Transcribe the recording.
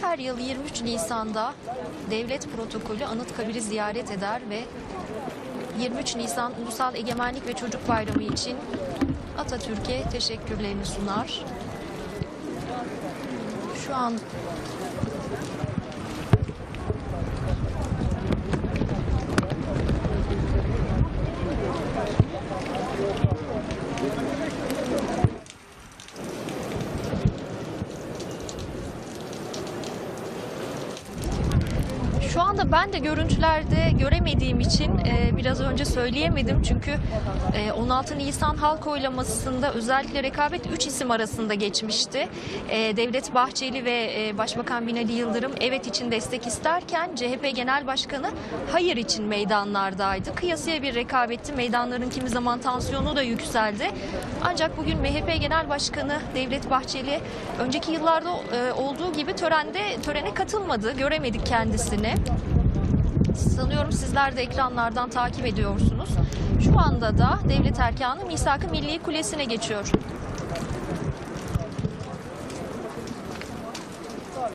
Her yıl 23 Nisan'da devlet protokolü Anıtkabir'i ziyaret eder ve 23 Nisan Ulusal Egemenlik ve Çocuk Bayramı için Atatürk'e teşekkürlerini sunar. Şu an ben de görüntülerde göremediğim için biraz önce söyleyemedim. Çünkü 16 Nisan halk oylamasında özellikle rekabet 3 isim arasında geçmişti. Devlet Bahçeli ve Başbakan Binali Yıldırım evet için destek isterken CHP Genel Başkanı hayır için meydanlardaydı. Kıyasıya bir rekabetti. Meydanların kimi zaman tansiyonu da yükseldi. Ancak bugün MHP Genel Başkanı Devlet Bahçeli önceki yıllarda olduğu gibi törene katılmadı. Göremedik kendisini. Sanıyorum sizler de ekranlardan takip ediyorsunuz. Şu anda da devlet erkanı Misak-ı Milli Kulesi'ne geçiyor.